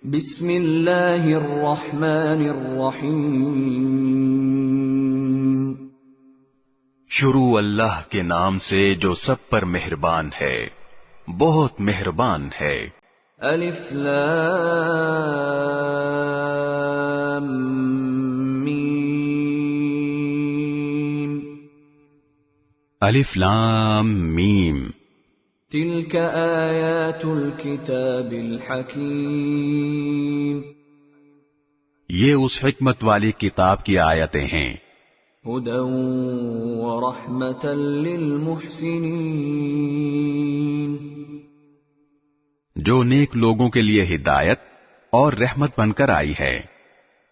بسم اللہ الرحمن الرحیم۔ شروع اللہ کے نام سے جو سب پر مہربان ہے، بہت مہربان ہے۔ الف لام میم۔ الف لام میم۔ تلک آیات الکتاب الحکیم۔ یہ اس حکمت والی کتاب کی آیتیں ہیں۔ ہدی ورحمۃ للمحسنین۔ جو نیک لوگوں کے لیے ہدایت اور رحمت بن کر آئی ہے۔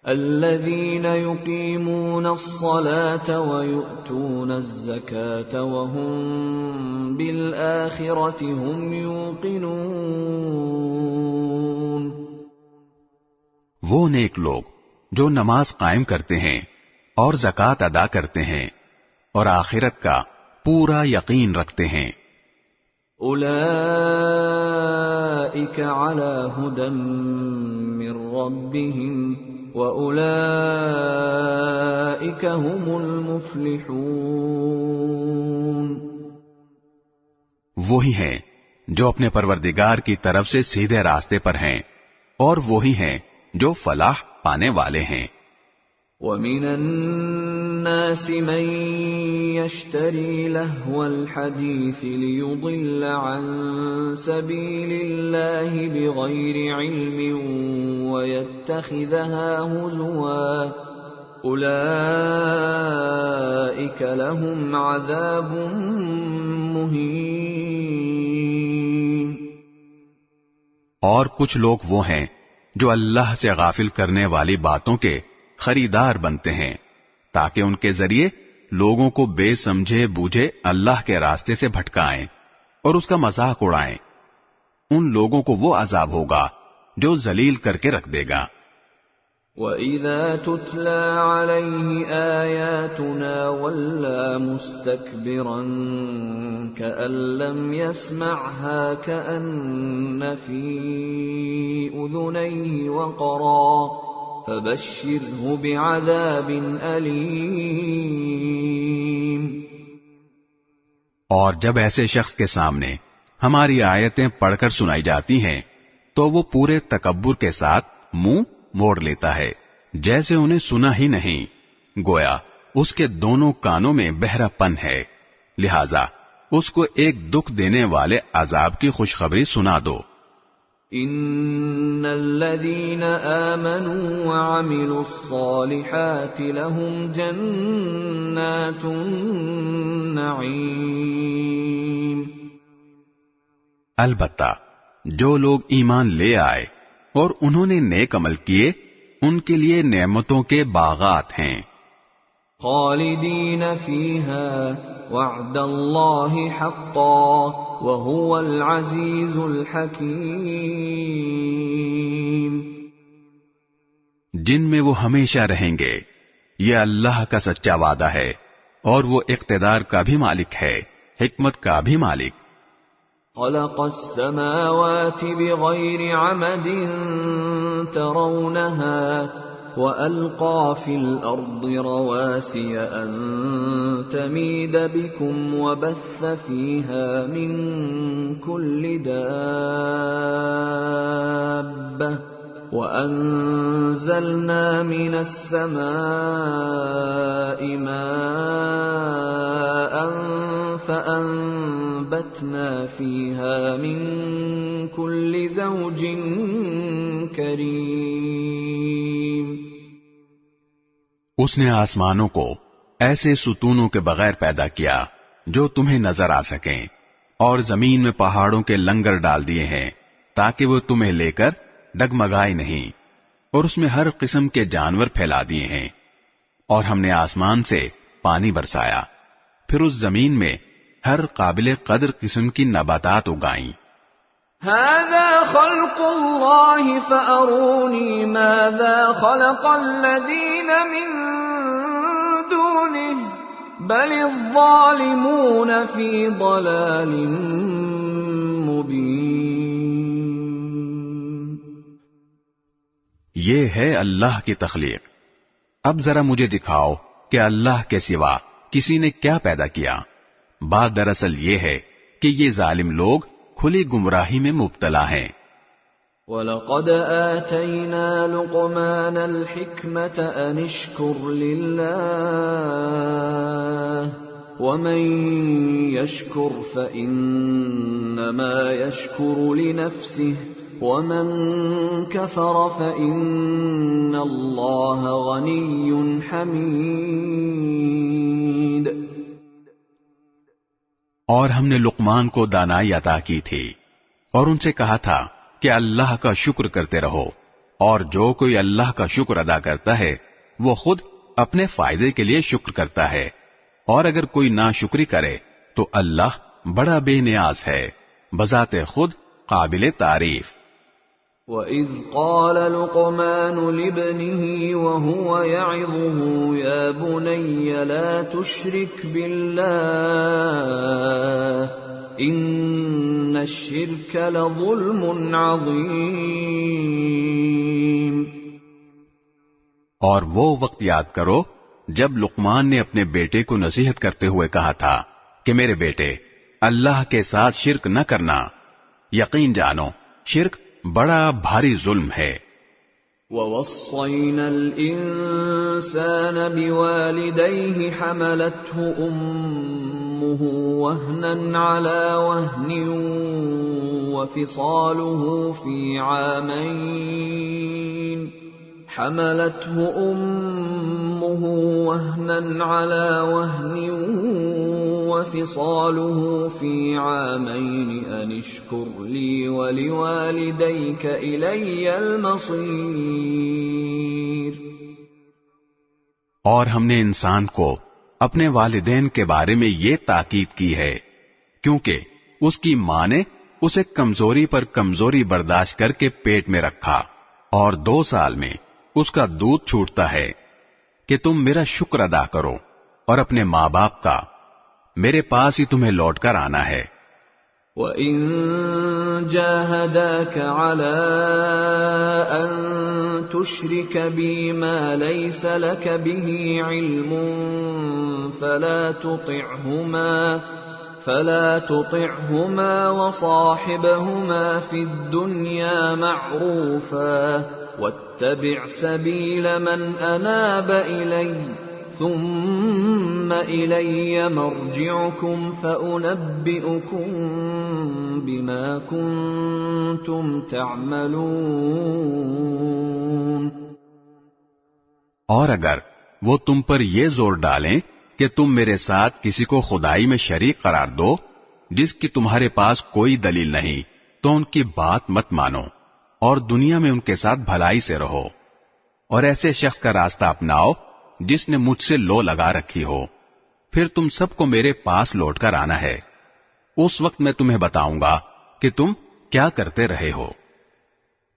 الذین یقیمون الصلاة ویؤتون الزکاة وهم بالآخرة هم یوقنون۔ وہ نیک لوگ جو نماز قائم کرتے ہیں اور زکوٰۃ ادا کرتے ہیں اور آخرت کا پورا یقین رکھتے ہیں۔ اولئک علی ھدی من ربہم وَأُولَئِكَ هُمُ الْمُفْلِحُونَ۔ وہی ہیں جو اپنے پروردگار کی طرف سے سیدھے راستے پر ہیں، اور وہی ہیں جو فلاح پانے والے ہیں۔ وَمِنَ النَّاسِ مَن يَشْتَرِي لَهْوَ الْحَدِيثِ لِيُضِلَّ عَن سَبِيلِ اللَّهِ بِغَيْرِ عِلْمٍ وَيَتَّخِذَهَا هُزُوًا أُولَئِكَ لَهُمْ عَذَابٌ مُهِينٌ۔ اور کچھ لوگ وہ ہیں جو اللہ سے غافل کرنے والی باتوں کے خریدار بنتے ہیں تاکہ ان کے ذریعے لوگوں کو بے سمجھے بوجھے اللہ کے راستے سے بھٹکائیں اور اس کا مذاق اڑائیں۔ ان لوگوں کو وہ عذاب ہوگا جو ذلیل کر کے رکھ دے گا۔ وَإِذَا تُتْلَى عَلَيْهِ آيَاتُنَا وَلَّى مُسْتَكْبِرًا كَأَن لَّمْ يَسْمَعْهَا كَأَنَّ فِي أُذُنَيْهِ وَقْرًا فَبَشِّرْهُ بِعَذَابٍ أَلِيمٍ۔ اور جب ایسے شخص کے سامنے ہماری آیتیں پڑھ کر سنائی جاتی ہیں تو وہ پورے تکبر کے ساتھ منہ موڑ لیتا ہے جیسے انہیں سنا ہی نہیں، گویا اس کے دونوں کانوں میں بہرا پن ہے، لہذا اس کو ایک دکھ دینے والے عذاب کی خوشخبری سنا دو۔ ان الذين آمنوا وعملوا الصالحات لهم جنات النعیم۔ البتہ جو لوگ ایمان لے آئے اور انہوں نے نیک عمل کیے، ان کے لیے نعمتوں کے باغات ہیں۔ خالدین فیہا وعد اللہ حقا وہو العزیز الحکیم۔ جن میں وہ ہمیشہ رہیں گے، یہ اللہ کا سچا وعدہ ہے، اور وہ اقتدار کا بھی مالک ہے، حکمت کا بھی مالک۔ خلق السماوات بغير عمد ترونها وألقى في الأرض رواسي أن تميد بكم وبث فيها من كل دابة وأنزلنا من السماء ماء فأنبتنا فيها من كل زوج كريم۔ اس نے آسمانوں کو ایسے ستونوں کے بغیر پیدا کیا جو تمہیں نظر آ سکیں، اور زمین میں پہاڑوں کے لنگر ڈال دیے ہیں تاکہ وہ تمہیں لے کر ڈگمگائے نہیں، اور اس میں ہر قسم کے جانور پھیلا دیے ہیں، اور ہم نے آسمان سے پانی برسایا، پھر اس زمین میں ہر قابل قدر قسم کی نباتات اگائیں۔ هذا خلق اللہ فأرونی ماذا خلق الذین من دونه بل الظالمون فی ضلال مبین۔ یہ ہے اللہ کی تخلیق. اب ذرا مجھے دکھاؤ کہ اللہ کے سوا کسی نے کیا پیدا کیا. بات دراصل یہ ہے کہ یہ ظالم لوگ کھلی گمراہی میں مبتلا ہیں. وَلَقَدْ آتَيْنَا لُقْمَانَ الْحِكْمَةَ أَنِ اشْكُرْ لِلَّهِ وَمَن يَشْكُرْ فَإِنَّمَا يَشْكُرُ لِنَفْسِهِ وَمَن كَفَرَ فَإِنَّ اللَّهَ غَنِيٌّ حَمِيدٌ. اور ہم نے لقمان کو دانائی عطا کی تھی اور ان سے کہا تھا کہ اللہ کا شکر کرتے رہو، اور جو کوئی اللہ کا شکر ادا کرتا ہے وہ خود اپنے فائدے کے لیے شکر کرتا ہے، اور اگر کوئی ناشکری کرے تو اللہ بڑا بے نیاز ہے، بذات خود قابل تعریف. وَإِذْ قَالَ لُقْمَانُ لِابْنِهِ وَهُوَ يَعِظُهُ يَا بُنَيَّ لَا تُشْرِكْ بِاللَّهِ إِنَّ الشِّرْكَ لَظُلْمٌ عَظِيمٌ. اور وہ وقت یاد کرو جب لقمان نے اپنے بیٹے کو نصیحت کرتے ہوئے کہا تھا کہ میرے بیٹے، اللہ کے ساتھ شرک نہ کرنا، یقین جانو شرک بڑا بھاری ظلم ہے. وَوَصَّيْنَا الْإِنسَانَ بِوَالِدَيْهِ حَمَلَتْهُ أُمُّهُ وَهْنًا عَلَى وَهْنٍ وَفِصَالُهُ فِي عَامَيْنِ حَمَلَتْهُ أُمُّهُ وَهْنًا عَلَى وَهْنٍ وَفِصَالُهُ فِي عَامَيْنِ أَنِ اشْكُرْ لِي وَلِوَالِدَيْكَ إِلَيَّ الْمَصِيرُ. اور ہم نے انسان کو اپنے والدین کے بارے میں یہ تاکید کی ہے کیونکہ اس کی ماں نے اسے کمزوری پر کمزوری برداشت کر کے پیٹ میں رکھا، اور 2 سال میں اس کا دودھ چھوٹتا ہے کہ تم میرا شکر ادا کرو اور اپنے ماں باپ کا. میرے پاس ہی تمہیں لوٹ کر آنا ہے. وَإِن جَاهَدَاكَ عَلَىٰ أَن تُشْرِكَ بِي مَا لَيْسَ لَكَ بِهِ عِلْمٌ فَلَا تُطِعْهُمَا وَصَاحِبْهُمَا فِي الدُّنْيَا مَعْرُوفًا وَاتَّبِعْ سَبِيلَ مَنْ أَنَابَ إِلَيَّ ثُمَّ إِلَيَّ مَرْجِعُكُمْ فَأُنَبِّئُكُم بِمَا كُنتُمْ تَعْمَلُونَ. اور اگر وہ تم پر یہ زور ڈالیں کہ تم میرے ساتھ کسی کو خدائی میں شریک قرار دو جس کی تمہارے پاس کوئی دلیل نہیں، تو ان کی بات مت مانو اور دنیا میں ان کے ساتھ بھلائی سے رہو، اور ایسے شخص کا راستہ اپناؤ جس نے مجھ سے لو لگا رکھی ہو. پھر تم سب کو میرے پاس لوٹ کر آنا ہے، اس وقت میں تمہیں بتاؤں گا کہ تم کیا کرتے رہے ہو.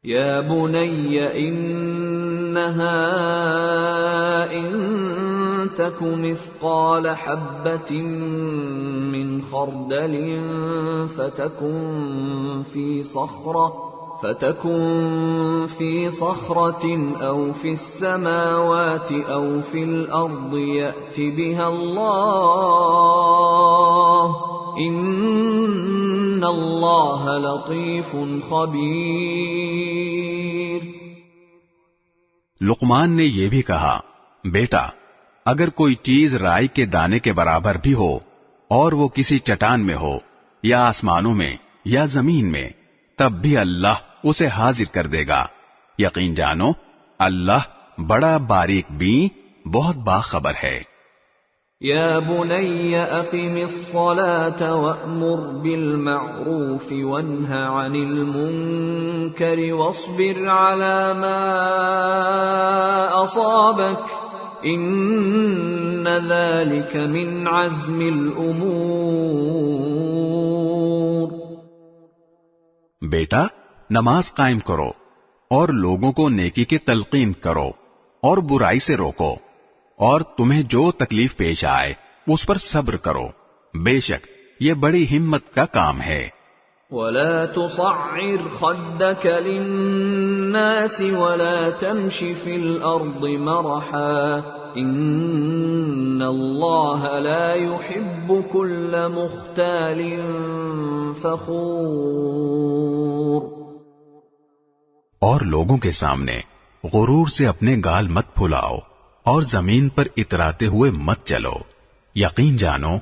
یا بنی انہا ان تک مثقال حبة من خردل فتكن في صخرة أو في السماوات أو في الأرض يأت بها الله إن الله لطيف خبير. لقمان نے یہ بھی کہا، بیٹا اگر کوئی چیز رائی کے دانے کے برابر بھی ہو اور وہ کسی چٹان میں ہو یا آسمانوں میں یا زمین میں، تب بھی اللہ اسے حاضر کر دے گا. یقین جانو اللہ بڑا باریک بین، بہت باخبر ہے. یا بنی اقم الصلاة وأمر بالمعروف وانہ عن المنکر واصبر على ما اصابک ان ذلك من عزم الامور. بیٹا نماز قائم کرو اور لوگوں کو نیکی کی تلقین کرو اور برائی سے روکو، اور تمہیں جو تکلیف پیش آئے اس پر صبر کرو، بے شک یہ بڑی ہمت کا کام ہے. ولا تصعر خدك للناس ولا تمش في الأرض مرحا إن الله لا يحب كل مختال فخور۔ اور لوگوں کے سامنے غرور سے اپنے گال مت پھلاؤ اور زمین پر اتراتے ہوئے مت چلو، یقین جانو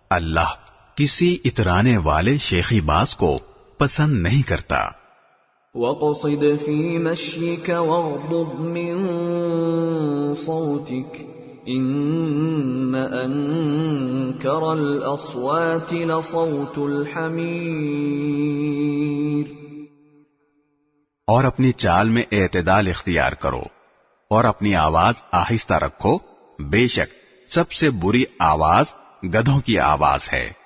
اللہ کسی اترانے والے شیخی باز کو پسند نہیں کرتا۔ وَاقْصِدْ فِي مَشْيِكَ وَاغْضُضْ مِنْ صَوْتِكَ إِنَّ أَنْكَرَ الْأَصْوَاتِ لَصَوْتُ الْحَمِيرِ۔ اور اپنی چال میں اعتدال اختیار کرو اور اپنی آواز آہستہ رکھو، بے شک سب سے بری آواز گدھوں کی آواز ہے۔